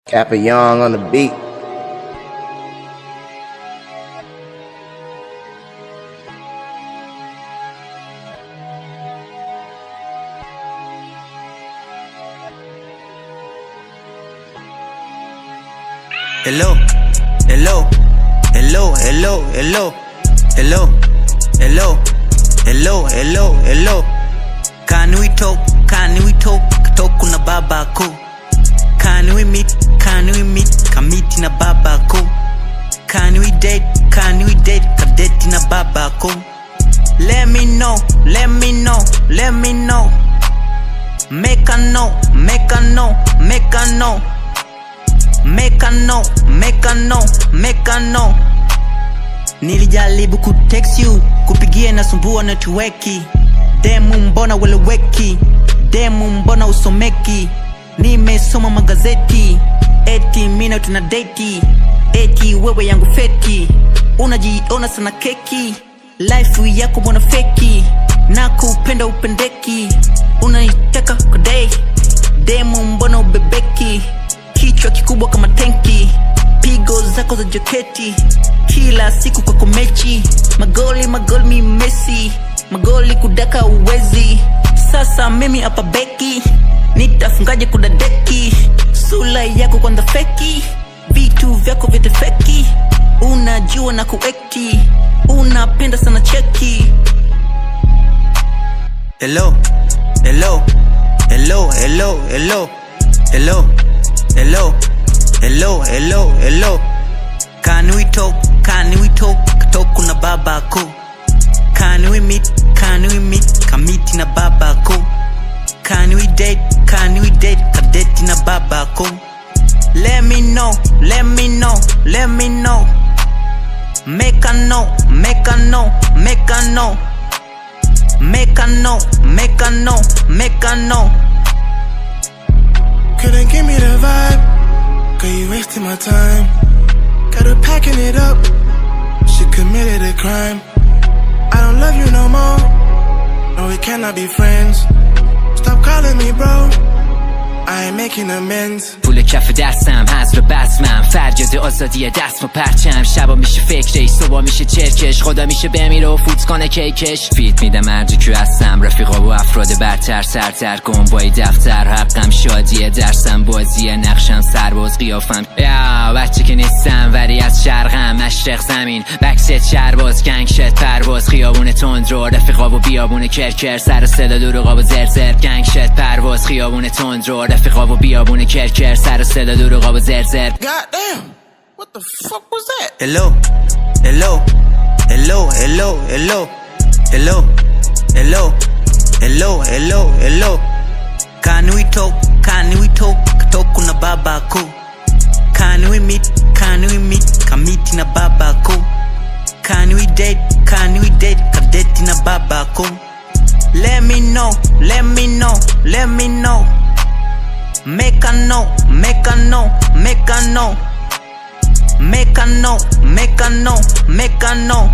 Kappa Young on the beat. Hello, hello, hello, hello, hello, hello, hello, hello, hello, hello. Can we talk? Can we talk? Talk na baba ko. Can we meet? Can we meet? Kamiti na baba ko. Can we date? Can we date? Kadeti na baba ko. Let me know, let me know, let me know. Make a know, make a know, make a know. Make a know, make a know, make a know. Nilijaribu kutext you, kupigia na sumbua networki. Demu mbona weleweki, demu mbona usomeki. Nimesoma magazeti, eti mina tuna date. Eti wewe yangu feki, unajiona sana keki. Life yako mbona feki, na kupenda upendeki. Unaniteka kwa day, demu mbona ubebeki. Kichwa kikubwa kama tenki, pigo zako za jaketi. Kila siku kwa komechi, magoli magoli mi Messi. Magoli kudaka uwezi, sasa mimi hapa beki. Nitafungaje kudadeki, sula yako kwanza feki. Vitu vyako vyote feki, unajua na kueki. Unapenda sana cheki. Hello, hello, hello, hello, hello, hello, hello, hello, hello, hello. Can we talk? Can we talk? Talk na baba ko. Can we meet? Can we meet? Kamiti na baba ko. Can we date? Can we date? Kadeti na baba ko. Let me know, let me know, let me know. Make a know, make a know, make a know. Make a know, make a know, make a know. Couldn't give me the vibe, girl, you wasting my time. Got her packing it up, she committed a crime. I don't love you no more, no we cannot be friends. Stop calling me bro, I ain't making amends. پول کف دستم حضر بسمم، فریاد آزادی دست و پرچم. شبا میشه فکرش، صبح میشه چرکش، خدا میشه بمیره و فوت کنه کیکش. فیت میدم هرجا که هستم، رفیقا و افراد برتر سرتر کن بای دفتر. حقم شادیه، درسم بازیه، نقشم سرباز قیافم. یا بچه که نیستم ولی از شرقم، مشرق زمین بکست شرباز، گنگ شد پرواز. خیابون تندرو، رفیقا و بیابون کرکر، سر و صدا دروغا و زرزر. گنگ شد پرواز، خیابون تندرو، رفیقا و بیابون کرکر، سر و صدا دروغا و زرزر. Goddamn, what the fuck was that? Hello, hello, hello, hello, hello, hello, hello, hello, hello, hello. Can we talk? Can we talk? Talk na baba ko. Can we meet? Can we meet? Kamiti na baba ko. Can we date? Can we date? Kadeti na baba ko. Let me know, let me know, let me know. Make a know, make a know, make a know. Make a know, make a know, make a know.